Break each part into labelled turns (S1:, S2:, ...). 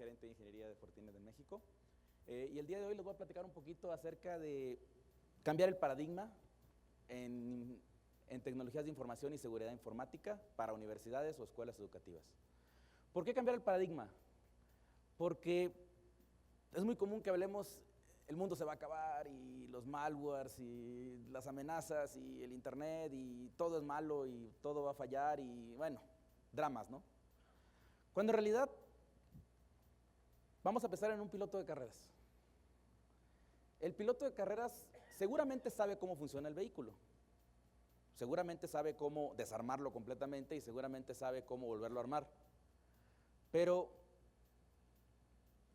S1: gerente de ingeniería de Fortinet en México. Y el día de hoy les voy a platicar un poquito acerca de cambiar el paradigma en tecnologías de información y seguridad informática para universidades o escuelas educativas. ¿Por qué cambiar el paradigma? Porque es muy común que hablemos, el mundo se va a acabar y los malwares y las amenazas y el internet y todo es malo y todo va a fallar y bueno, dramas, ¿no? Cuando en realidad vamos a pensar en un piloto de carreras. El piloto de carreras seguramente sabe cómo funciona el vehículo, seguramente sabe cómo desarmarlo completamente y seguramente sabe cómo volverlo a armar, pero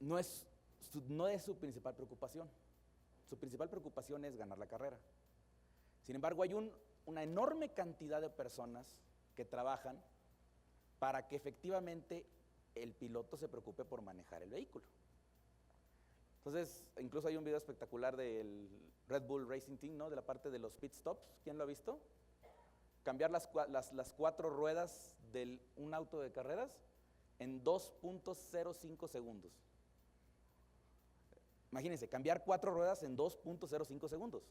S1: no es su principal preocupación. Su principal preocupación es ganar la carrera. Sin embargo, hay una enorme cantidad de personas que trabajan para que efectivamente el piloto se preocupe por manejar el vehículo. Entonces, incluso hay un video espectacular del Red Bull Racing Team, ¿no? De la parte de los pit stops. ¿Quién lo ha visto? Cambiar las 4 ruedas de un auto de carreras en 2.05 segundos. Imagínense, cambiar 4 ruedas en 2.05 segundos.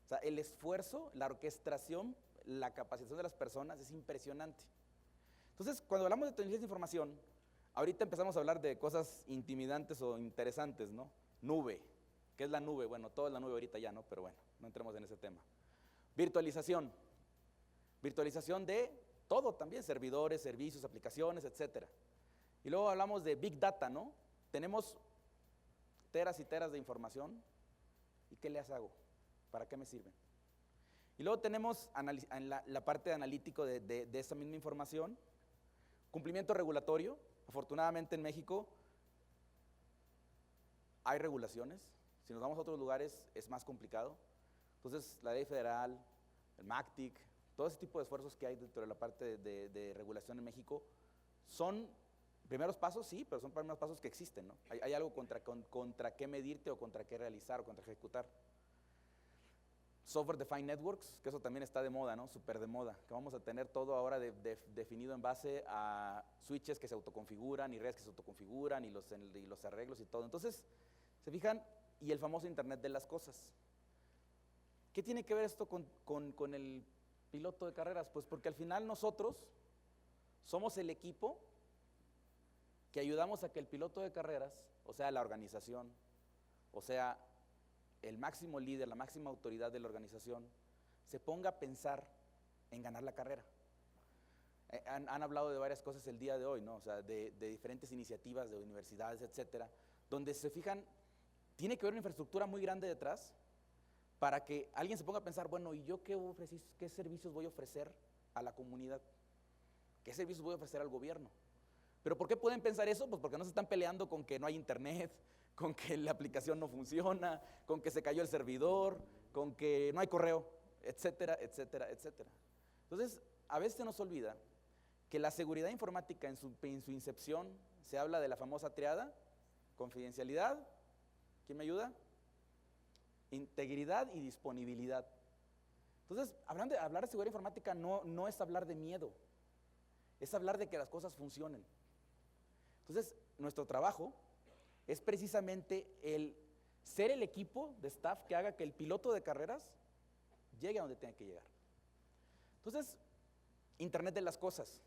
S1: O sea, el esfuerzo, la orquestación, la capacitación de las personas es impresionante. Entonces, cuando hablamos de tecnologías de información, ahorita empezamos a hablar de cosas intimidantes o interesantes, ¿no? Nube. ¿Qué es la nube? Bueno, todo es la nube ahorita ya, ¿no? Pero bueno, no entremos en ese tema. Virtualización. Virtualización de todo también, servidores, servicios, aplicaciones, etcétera. Y luego hablamos de Big Data, ¿no? Tenemos teras y teras de información. ¿Y qué les hago? ¿Para qué me sirven? Y luego tenemos la parte de analítico de esa misma información. Cumplimiento regulatorio. Afortunadamente en México hay regulaciones. Si nos vamos a otros lugares es más complicado. Entonces la ley federal, el MACTIC, todo ese tipo de esfuerzos que hay dentro de la parte de regulación en México son primeros pasos, sí, pero son primeros pasos que existen, ¿no? Hay algo contra qué medirte o contra qué realizar o contra qué ejecutar. Software Defined Networks, que eso también está de moda, ¿no? Súper de moda, que vamos a tener todo ahora definido en base a switches que se autoconfiguran y redes que se autoconfiguran y los arreglos y todo. Entonces, se fijan, y el famoso Internet de las cosas. ¿Qué tiene que ver esto con el piloto de carreras? Pues porque al final nosotros somos el equipo que ayudamos a que el piloto de carreras, o sea, la organización, o sea, el máximo líder, la máxima autoridad de la organización, se ponga a pensar en ganar la carrera. Han hablado de varias cosas el día de hoy, ¿no? O sea, de diferentes iniciativas de universidades, etcétera, donde se fijan, tiene que haber una infraestructura muy grande detrás para que alguien se ponga a pensar, bueno, ¿y yo qué servicios voy a ofrecer a la comunidad? ¿Qué servicios voy a ofrecer al gobierno? ¿Pero por qué pueden pensar eso? Pues porque no se están peleando con que no hay internet, con que la aplicación no funciona, con que se cayó el servidor, con que no hay correo, etcétera, etcétera, etcétera. Entonces, a veces se nos olvida que la seguridad informática en su incepción se habla de la famosa triada: confidencialidad, ¿quién me ayuda? Integridad y disponibilidad. Entonces, hablar de seguridad informática no es hablar de miedo, es hablar de que las cosas funcionen. Entonces, nuestro trabajo es precisamente el ser el equipo de staff que haga que el piloto de carreras llegue a donde tenga que llegar. Entonces, Internet de las cosas.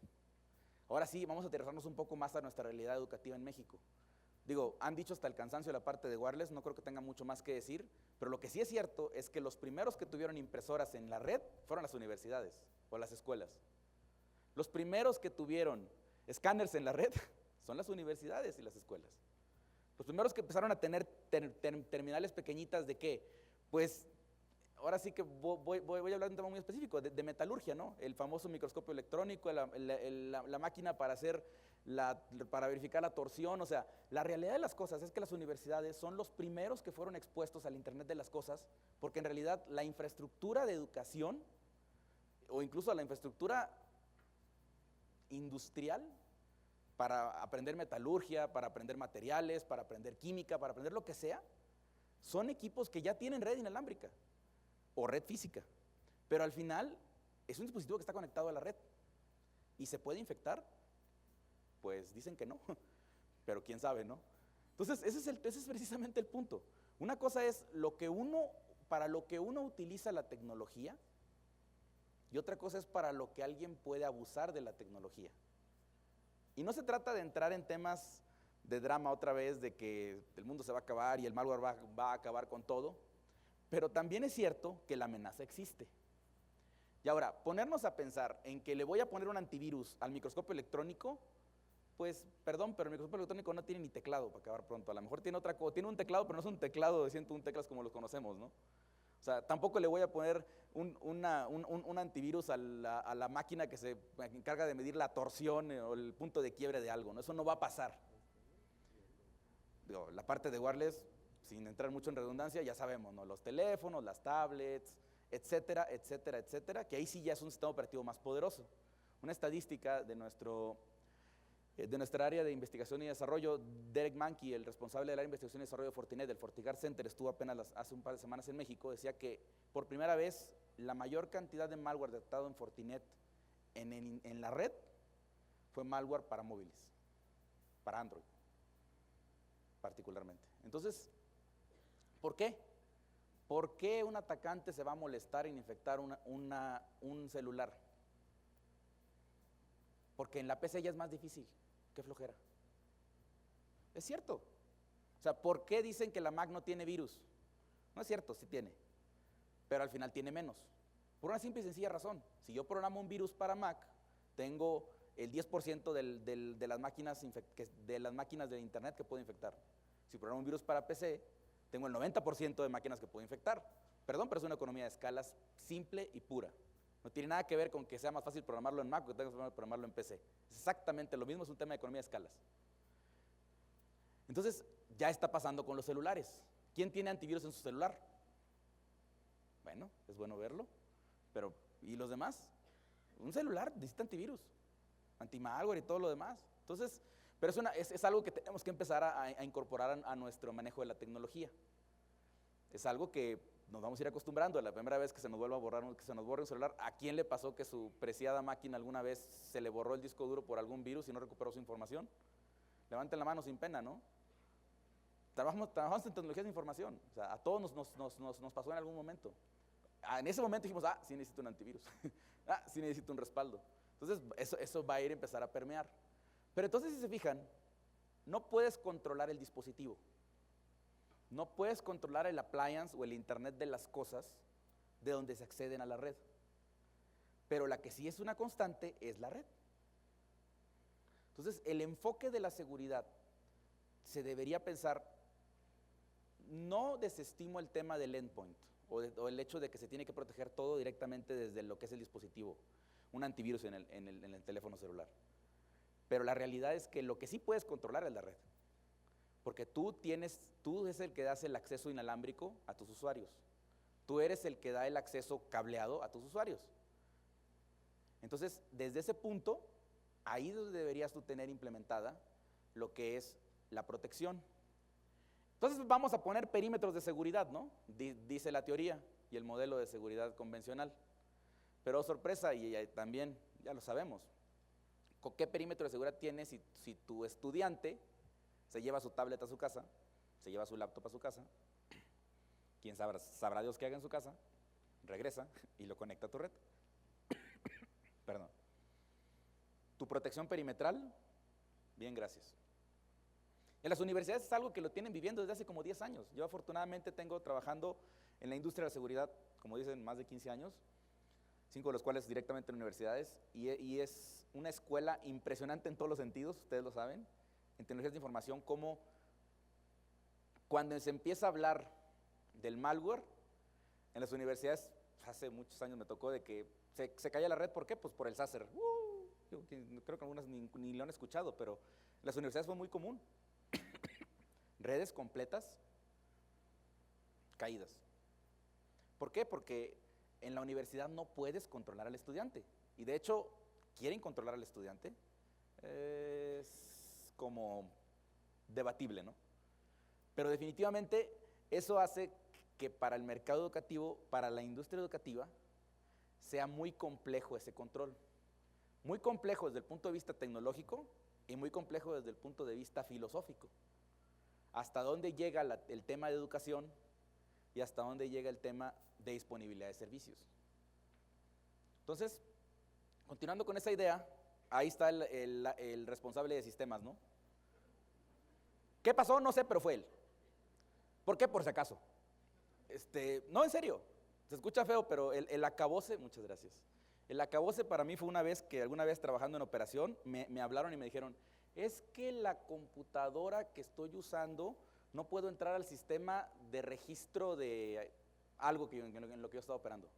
S1: Ahora sí, vamos a aterrizarnos un poco más a nuestra realidad educativa en México. Digo, han dicho hasta el cansancio la parte de wireless, no creo que tenga mucho más que decir, pero lo que sí es cierto es que los primeros que tuvieron impresoras en la red fueron las universidades o las escuelas. Los primeros que tuvieron escáneres en la red son las universidades y las escuelas. Los primeros que empezaron a tener terminales pequeñitas de qué, pues ahora sí que voy a hablar de un tema muy específico, de metalurgia, ¿no? El famoso microscopio electrónico, la máquina para verificar la torsión. O sea, la realidad de las cosas es que las universidades son los primeros que fueron expuestos al Internet de las cosas, porque en realidad la infraestructura de educación o incluso la infraestructura industrial para aprender metalurgia, para aprender materiales, para aprender química, para aprender lo que sea, son equipos que ya tienen red inalámbrica o red física, pero al final es un dispositivo que está conectado a la red y se puede infectar. Pues dicen que no, pero quién sabe, ¿no? Entonces, ese es precisamente el punto. Una cosa es para lo que uno utiliza la tecnología, y otra cosa es para lo que alguien puede abusar de la tecnología. Y no se trata de entrar en temas de drama otra vez, de que el mundo se va a acabar y el malware va a acabar con todo, pero también es cierto que la amenaza existe. Y ahora, ponernos a pensar en que le voy a poner un antivirus al microscopio electrónico, pues, perdón, pero el microscopio electrónico no tiene ni teclado para acabar pronto. A lo mejor tiene tiene un teclado, pero no es un teclado de 101 teclas como los conocemos, ¿no? O sea, tampoco le voy a poner un antivirus a la máquina que se encarga de medir la torsión o el punto de quiebre de algo, ¿no? Eso no va a pasar. Digo, la parte de wireless, sin entrar mucho en redundancia, ya sabemos, ¿no? Los teléfonos, las tablets, etcétera, etcétera, etcétera, que ahí sí ya es un sistema operativo más poderoso. Una estadística de nuestra área de investigación y desarrollo, Derek Mankey, el responsable del área de investigación y desarrollo de Fortinet, del FortiGuard Center, estuvo apenas hace un par de semanas en México, decía que por primera vez la mayor cantidad de malware detectado en Fortinet en la red fue malware para móviles, para Android particularmente. Entonces, ¿por qué? ¿Por qué un atacante se va a molestar en infectar un celular? Porque en la PC ya es más difícil. Qué flojera. Es cierto. O sea, ¿por qué dicen que la Mac no tiene virus? No es cierto, sí tiene, pero al final tiene menos. Por una simple y sencilla razón. Si yo programo un virus para Mac, tengo el 10% de las máquinas de internet que puedo infectar. Si programo un virus para PC, tengo el 90% de máquinas que puedo infectar. Perdón, pero es una economía de escalas simple y pura. No tiene nada que ver con que sea más fácil programarlo en Mac o que tenga que programarlo en PC. Es exactamente lo mismo, es un tema de economía de escalas. Entonces, ya está pasando con los celulares. ¿Quién tiene antivirus en su celular? Bueno, es bueno verlo, pero ¿y los demás? Un celular necesita antivirus, anti-malware y todo lo demás. Entonces, pero es algo que tenemos que empezar a incorporar a nuestro manejo de la tecnología. Es algo que nos vamos a ir acostumbrando. La primera vez que se nos vuelva a borrar, que se nos borre un celular, ¿a quién le pasó que su preciada máquina alguna vez se le borró el disco duro por algún virus y no recuperó su información? Levanten la mano sin pena, ¿no? Trabajamos en tecnologías de información. O sea, a todos nos pasó en algún momento. En ese momento dijimos, sí necesito un antivirus. Sí necesito un respaldo. Entonces, eso va a ir a empezar a permear. Pero entonces, si se fijan, no puedes controlar el dispositivo. No puedes controlar el appliance o el internet de las cosas de donde se acceden a la red. Pero la que sí es una constante es la red. Entonces, el enfoque de la seguridad se debería pensar, no desestimo el tema del endpoint o el hecho de que se tiene que proteger todo directamente desde lo que es el dispositivo, un antivirus en el teléfono celular. Pero la realidad es que lo que sí puedes controlar es la red. Porque tú es el que das el acceso inalámbrico a tus usuarios. Tú eres el que da el acceso cableado a tus usuarios. Entonces, desde ese punto, ahí es donde deberías tú tener implementada lo que es la protección. Entonces, vamos a poner perímetros de seguridad, ¿no? Dice la teoría y el modelo de seguridad convencional. Pero sorpresa, y también ya lo sabemos, ¿con qué perímetro de seguridad tienes si tu estudiante se lleva su tablet a su casa, se lleva su laptop a su casa, quién sabrá Dios qué haga en su casa, regresa y lo conecta a tu red? Perdón. Tu protección perimetral, bien, gracias. En las universidades es algo que lo tienen viviendo desde hace como 10 años. Yo afortunadamente tengo trabajando en la industria de la seguridad, como dicen, más de 15 años, 5 de los cuales directamente en universidades, y es una escuela impresionante en todos los sentidos, ustedes lo saben, en tecnologías de información, como cuando se empieza a hablar del malware, en las universidades, hace muchos años me tocó de que se caía la red. ¿Por qué? Pues por el SASR. Yo creo que algunas ni lo han escuchado, pero en las universidades fue muy común. Redes completas caídas. ¿Por qué? Porque en la universidad no puedes controlar al estudiante. Y de hecho, quieren controlar al estudiante. Es como debatible, ¿no? Pero definitivamente eso hace que para el mercado educativo, para la industria educativa, sea muy complejo ese control. Muy complejo desde el punto de vista tecnológico y muy complejo desde el punto de vista filosófico. ¿Hasta dónde llega el tema de educación y hasta dónde llega el tema de disponibilidad de servicios? Entonces, continuando con esa idea, ahí está el responsable de sistemas, ¿no? ¿Qué pasó? No sé, pero fue él. ¿Por qué? Por si acaso. No, en serio, se escucha feo, pero el acabose, muchas gracias. El acabose para mí fue una vez que alguna vez trabajando en operación, me hablaron y me dijeron, es que la computadora que estoy usando, no puedo entrar al sistema de registro de algo en lo que yo estaba operando.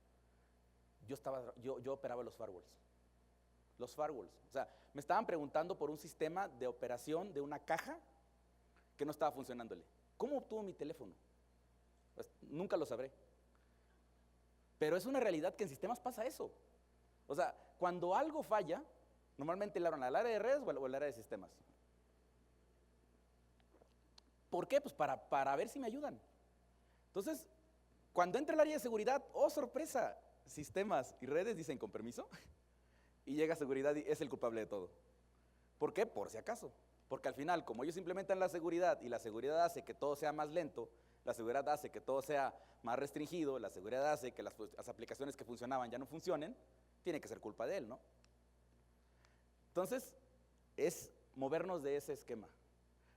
S1: Yo operaba los firewalls. Los firewalls. O sea, me estaban preguntando por un sistema de operación de una caja que no estaba funcionándole. ¿Cómo obtuvo mi teléfono? Pues nunca lo sabré. Pero es una realidad que en sistemas pasa eso. O sea, cuando algo falla, normalmente le hablan al área de redes o al área de sistemas. ¿Por qué? Pues para ver si me ayudan. Entonces, cuando entra el área de seguridad, ¡oh, sorpresa! Sistemas y redes dicen con permiso, y llega seguridad y es el culpable de todo. ¿Por qué? Por si acaso. Porque al final, como ellos implementan la seguridad y la seguridad hace que todo sea más lento, la seguridad hace que todo sea más restringido, la seguridad hace que las aplicaciones que funcionaban ya no funcionen, tiene que ser culpa de él, ¿no? Entonces, es movernos de ese esquema.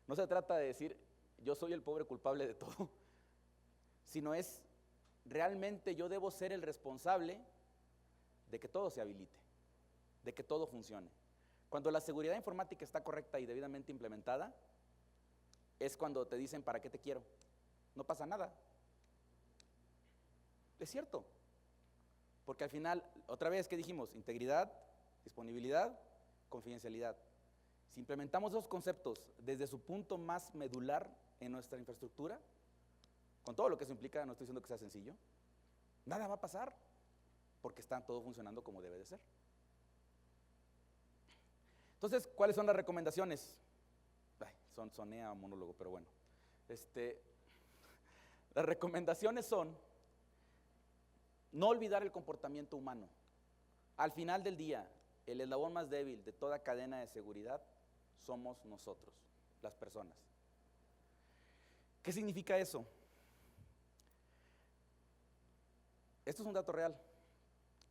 S1: No se trata de decir, yo soy el pobre culpable de todo, sino es, realmente yo debo ser el responsable de que todo se habilite, de que todo funcione. Cuando la seguridad informática está correcta y debidamente implementada, es cuando te dicen, ¿para qué te quiero? No pasa nada. Es cierto. Porque al final, otra vez, ¿qué dijimos? Integridad, disponibilidad, confidencialidad. Si implementamos esos conceptos desde su punto más medular en nuestra infraestructura, con todo lo que eso implica, no estoy diciendo que sea sencillo, nada va a pasar, porque está todo funcionando como debe de ser. Entonces, ¿cuáles son las recomendaciones? Sonea monólogo, pero bueno. Las recomendaciones son no olvidar el comportamiento humano. Al final del día, el eslabón más débil de toda cadena de seguridad somos nosotros, las personas. ¿Qué significa eso? Esto es un dato real.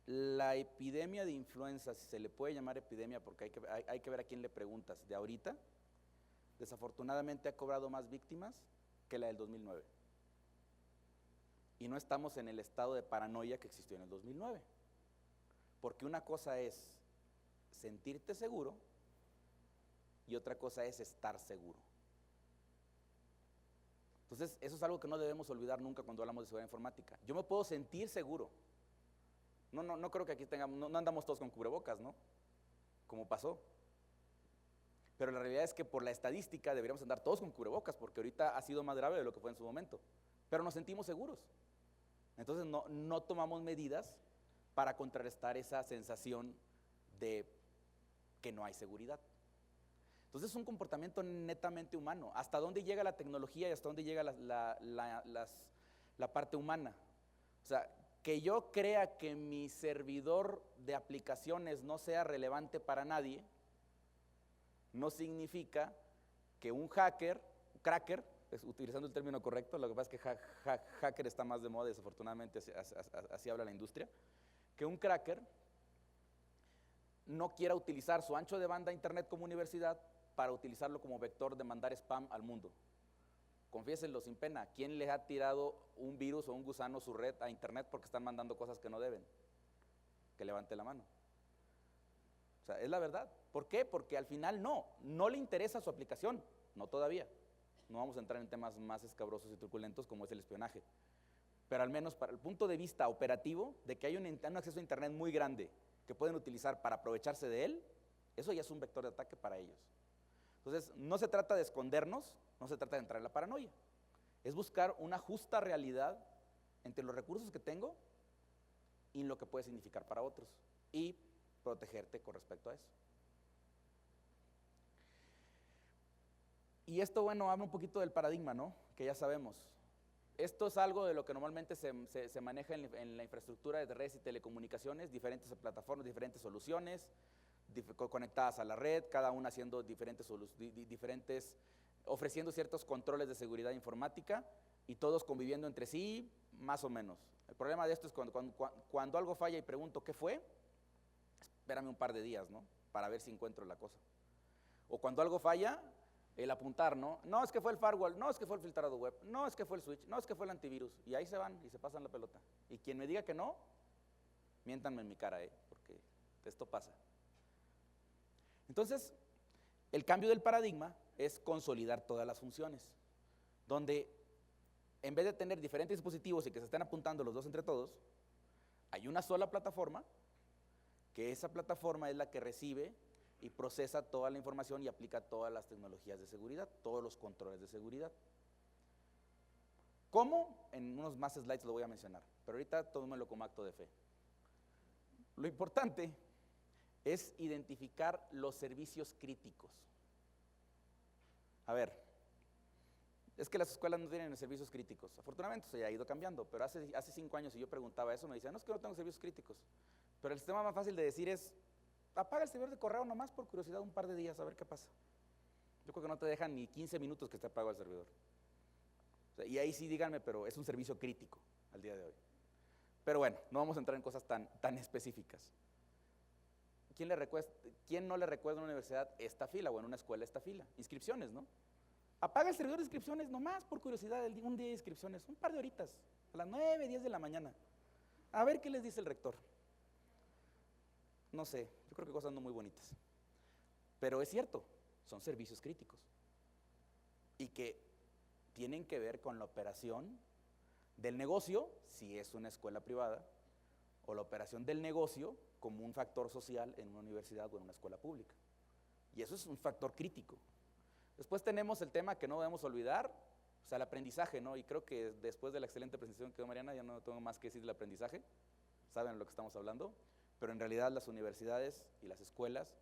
S1: La epidemia de influenza, si se le puede llamar epidemia, porque hay que ver a quién le preguntas, de ahorita, desafortunadamente ha cobrado más víctimas que la del 2009. Y no estamos en el estado de paranoia que existió en el 2009. Porque una cosa es sentirte seguro y otra cosa es estar seguro. Entonces, eso es algo que no debemos olvidar nunca cuando hablamos de seguridad informática. Yo me puedo sentir seguro. No creo que aquí no andamos todos con cubrebocas, ¿no? Como pasó. Pero la realidad es que por la estadística deberíamos andar todos con cubrebocas, porque ahorita ha sido más grave de lo que fue en su momento. Pero nos sentimos seguros. Entonces no tomamos medidas para contrarrestar esa sensación de que no hay seguridad. Entonces es un comportamiento netamente humano. ¿Hasta dónde llega la tecnología y hasta dónde llega la parte humana? O sea, que yo crea que mi servidor de aplicaciones no sea relevante para nadie, no significa que un hacker, cracker, utilizando el término correcto, lo que pasa es que hacker está más de moda, desafortunadamente así habla la industria, que un cracker no quiera utilizar su ancho de banda internet como universidad para utilizarlo como vector de mandar spam al mundo. Confiésenlo sin pena, ¿quién les ha tirado un virus o un gusano su red a internet porque están mandando cosas que no deben? Que levante la mano. O sea, es la verdad. ¿Por qué? Porque al final no le interesa su aplicación, no todavía. No vamos a entrar en temas más escabrosos y truculentos como es el espionaje. Pero al menos para el punto de vista operativo, de que hay un acceso a internet muy grande que pueden utilizar para aprovecharse de él, eso ya es un vector de ataque para ellos. Entonces, no se trata de escondernos, no se trata de entrar en la paranoia. Es buscar una justa realidad entre los recursos que tengo y lo que puede significar para otros. Y protegerte con respecto a eso. Y esto, bueno, habla un poquito del paradigma, ¿no? Que ya sabemos. Esto es algo de lo que normalmente se maneja en la infraestructura de redes y telecomunicaciones, diferentes plataformas, diferentes soluciones, conectadas a la red, cada una haciendo ofreciendo ciertos controles de seguridad informática y todos conviviendo entre sí, más o menos. El problema de esto es cuando algo falla y pregunto ¿qué fue? Espérame un par de días, ¿no? Para ver si encuentro la cosa. O cuando algo falla, el apuntar, ¿no? No, es que fue el firewall, no, es que fue el filtrado web, no, es que fue el switch, no, es que fue el antivirus. Y ahí se van y se pasan la pelota. Y quien me diga que no, miéntanme en mi cara, porque esto pasa. Entonces, el cambio del paradigma es consolidar todas las funciones, donde en vez de tener diferentes dispositivos y que se estén apuntando los dos entre todos, hay una sola plataforma, que esa plataforma es la que recibe y procesa toda la información y aplica todas las tecnologías de seguridad, todos los controles de seguridad. ¿Cómo? En unos más slides lo voy a mencionar, pero ahorita tómelo como acto de fe. Lo importante es identificar los servicios críticos. A ver, es que las escuelas no tienen servicios críticos. Afortunadamente se ha ido cambiando, pero hace 5 años si yo preguntaba eso, me decían, no, es que no tengo servicios críticos. Pero el sistema más fácil de decir es, apaga el servidor de correo nomás por curiosidad un par de días, a ver qué pasa. Yo creo que no te dejan ni 15 minutos que esté apagado el servidor. O sea, y ahí sí díganme, pero es un servicio crítico al día de hoy. Pero bueno, no vamos a entrar en cosas tan específicas. ¿Quién no le recuerda en una universidad esta fila o en una escuela esta fila? Inscripciones, ¿no? Apaga el servidor de inscripciones nomás por curiosidad, un día de inscripciones, un par de horitas, a las 9, 10 de la mañana. A ver qué les dice el rector. No sé, yo creo que cosas no muy bonitas. Pero es cierto, son servicios críticos. Y que tienen que ver con la operación del negocio, si es una escuela privada, o la operación del negocio como un factor social en una universidad o en una escuela pública. Y eso es un factor crítico. Después tenemos el tema que no debemos olvidar, o sea, el aprendizaje, ¿no? Y creo que después de la excelente presentación que dio Mariana, ya no tengo más que decir del aprendizaje, saben de lo que estamos hablando, pero en realidad las universidades y las escuelas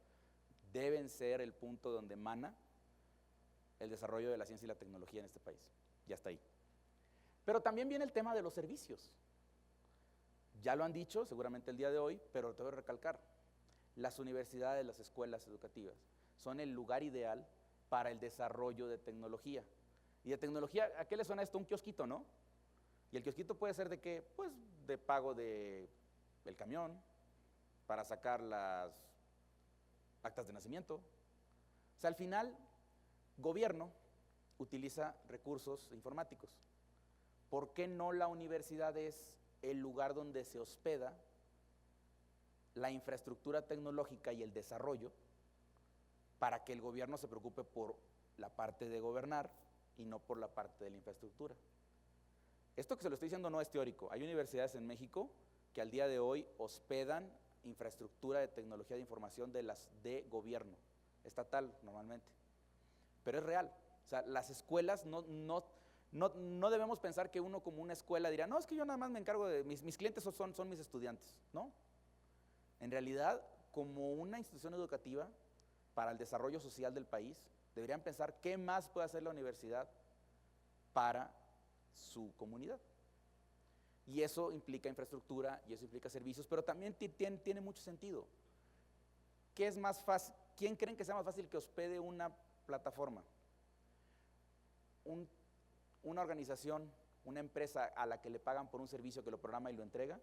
S1: deben ser el punto donde emana el desarrollo de la ciencia y la tecnología en este país. Ya está ahí. Pero también viene el tema de los servicios. Ya lo han dicho seguramente el día de hoy, pero te voy a recalcar. Las universidades, las escuelas educativas son el lugar ideal para el desarrollo de tecnología. Y de tecnología, ¿a qué le suena esto? Un kiosquito, ¿no? Y el kiosquito puede ser de qué? Pues de pago del camión, para sacar las actas de nacimiento. O sea, al final, gobierno utiliza recursos informáticos. ¿Por qué no la universidad es el lugar donde se hospeda la infraestructura tecnológica y el desarrollo para que el gobierno se preocupe por la parte de gobernar y no por la parte de la infraestructura? Esto que se lo estoy diciendo no es teórico. Hay universidades en México que al día de hoy hospedan infraestructura de tecnología de información de gobierno, estatal normalmente. Pero es real. O sea, las escuelas no debemos pensar que uno como una escuela dirá, no, es que yo nada más me encargo de, mis clientes son mis estudiantes, ¿no? En realidad, como una institución educativa para el desarrollo social del país, deberían pensar qué más puede hacer la universidad para su comunidad. Y eso implica infraestructura, y eso implica servicios, pero también tiene mucho sentido. ¿Qué es más fácil? ¿Quién creen que sea más fácil que hospede una plataforma? Una organización, una empresa a la que le pagan por un servicio que lo programa y lo entrega,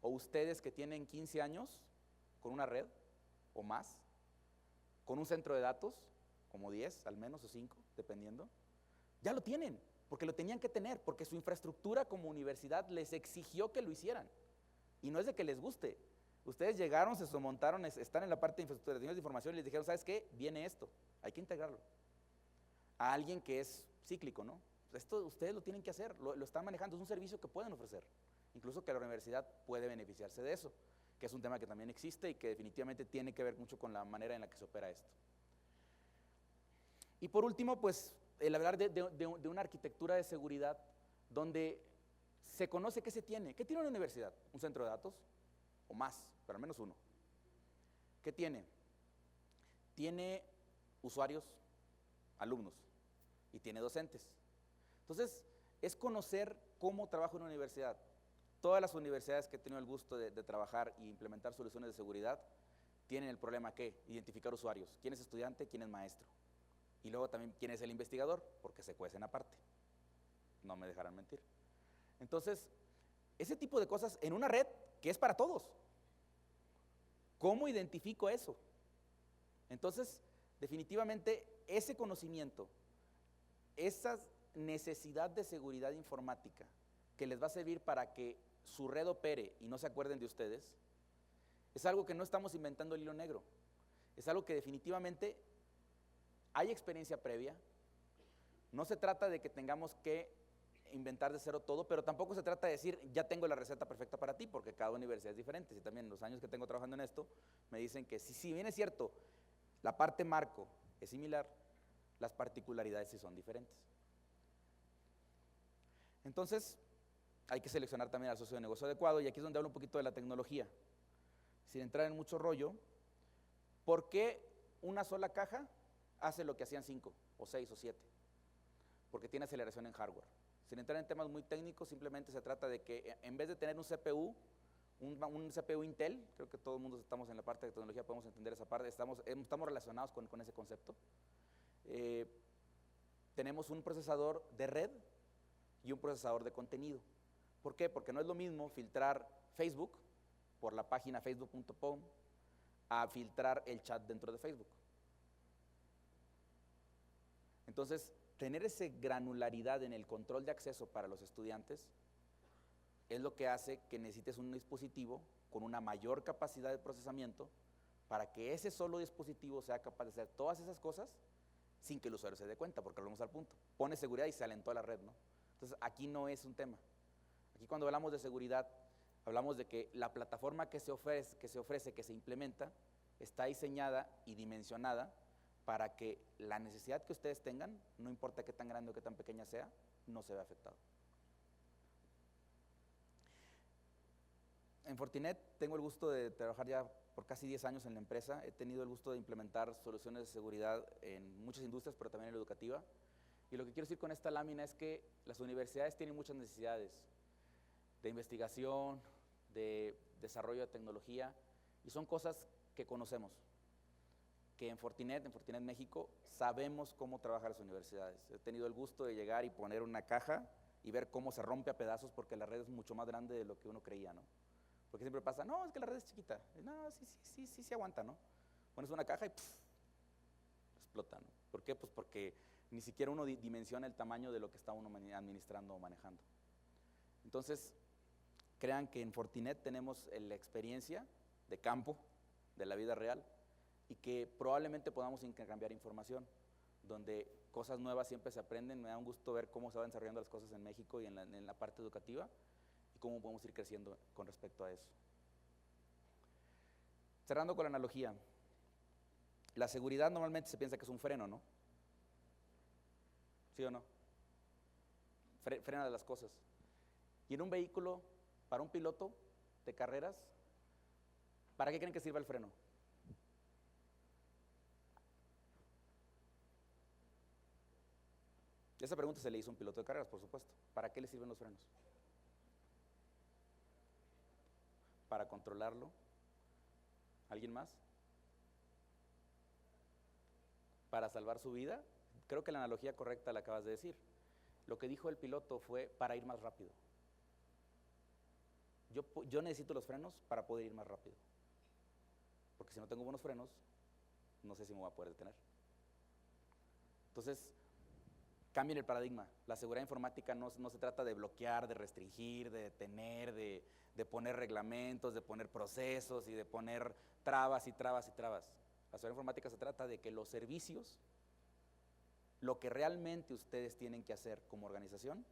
S1: o ustedes que tienen 15 años con una red o más, con un centro de datos, como 10 al menos o 5, dependiendo, ya lo tienen, porque lo tenían que tener, porque su infraestructura como universidad les exigió que lo hicieran. Y no es de que les guste. Ustedes llegaron, se montaron, están en la parte de infraestructura de información y les dijeron, ¿sabes qué? Viene esto, hay que integrarlo. A alguien que es cíclico, ¿no? Esto ustedes lo tienen que hacer, lo están manejando, es un servicio que pueden ofrecer. Incluso que la universidad puede beneficiarse de eso, que es un tema que también existe y que definitivamente tiene que ver mucho con la manera en la que se opera esto. Y por último, pues, el hablar de una arquitectura de seguridad donde se conoce qué se tiene. ¿Qué tiene una universidad? Un centro de datos, o más, pero al menos uno. ¿Qué tiene? Tiene usuarios, alumnos, y tiene docentes. Entonces, es conocer cómo trabaja una universidad. Todas las universidades que he tenido el gusto de trabajar e implementar soluciones de seguridad tienen el problema que identificar usuarios, quién es estudiante, quién es maestro, y luego también quién es el investigador, porque se cuecen aparte, no me dejarán mentir. Entonces, ese tipo de cosas en una red que es para todos, ¿cómo identifico eso? Entonces, definitivamente ese conocimiento, esa necesidad de seguridad informática que les va a servir para que su red opere y no se acuerden de ustedes, es algo que no estamos inventando el hilo negro, es algo que definitivamente hay experiencia previa. No se trata de que tengamos que inventar de cero todo, pero tampoco se trata de decir, ya tengo la receta perfecta para ti, porque cada universidad es diferente. Y también los años que tengo trabajando en esto, me dicen que si bien es cierto, la parte marco es similar, las particularidades sí son diferentes. Entonces, hay que seleccionar también al socio de negocio adecuado, y aquí es donde hablo un poquito de la tecnología. Sin entrar en mucho rollo, ¿por qué una sola caja hace lo que hacían 5 o 6 o 7? Porque tiene aceleración en hardware. Sin entrar en temas muy técnicos, simplemente se trata de que en vez de tener un CPU, un CPU Intel, creo que todo el mundo estamos en la parte de tecnología, podemos entender esa parte, estamos relacionados con ese concepto. Tenemos un procesador de red y un procesador de contenido. ¿Por qué? Porque no es lo mismo filtrar Facebook por la página facebook.com a filtrar el chat dentro de Facebook. Entonces, tener esa granularidad en el control de acceso para los estudiantes es lo que hace que necesites un dispositivo con una mayor capacidad de procesamiento para que ese solo dispositivo sea capaz de hacer todas esas cosas sin que el usuario se dé cuenta, porque volvemos al punto. Pone seguridad y se alentó a la red, ¿no? Entonces, aquí no es un tema. Aquí cuando hablamos de seguridad, hablamos de que la plataforma que se ofrece, que se implementa, está diseñada y dimensionada para que la necesidad que ustedes tengan, no importa qué tan grande o qué tan pequeña sea, no se vea afectado. En Fortinet tengo el gusto de trabajar ya por casi 10 años en la empresa. He tenido el gusto de implementar soluciones de seguridad en muchas industrias, pero también en la educativa. Y lo que quiero decir con esta lámina es que las universidades tienen muchas necesidades de investigación, de desarrollo de tecnología, y son cosas que conocemos, que en Fortinet México, sabemos cómo trabajar las universidades. He tenido el gusto de llegar y poner una caja y ver cómo se rompe a pedazos porque la red es mucho más grande de lo que uno creía, ¿no? Porque siempre pasa, no, es que la red es chiquita. No, sí aguanta, ¿no? Pones una caja y explota, ¿no? ¿Por qué? Pues porque ni siquiera uno dimensiona el tamaño de lo que está uno administrando o manejando. Entonces, crean que en Fortinet tenemos la experiencia de campo, de la vida real, y que probablemente podamos intercambiar información, donde cosas nuevas siempre se aprenden. Me da un gusto ver cómo se van desarrollando las cosas en México y en la parte educativa, y cómo podemos ir creciendo con respecto a eso. Cerrando con la analogía, la seguridad normalmente se piensa que es un freno, ¿no? ¿Sí o no? Frena de las cosas. Y en un vehículo, para un piloto de carreras, ¿para qué creen que sirva el freno? Esa pregunta se le hizo a un piloto de carreras, por supuesto. ¿Para qué le sirven los frenos? ¿Para controlarlo? ¿Alguien más? ¿Para salvar su vida? Creo que la analogía correcta la acabas de decir. Lo que dijo el piloto fue para ir más rápido. Yo necesito los frenos para poder ir más rápido. Porque si no tengo buenos frenos, no sé si me voy a poder detener. Entonces, cambien el paradigma. La seguridad informática no se trata de bloquear, de restringir, de detener, de poner reglamentos, de poner procesos y de poner trabas y trabas y trabas. La seguridad informática se trata de que los servicios, lo que realmente ustedes tienen que hacer como organización,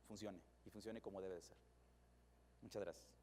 S1: funcione y funcione como debe de ser. Muchas gracias.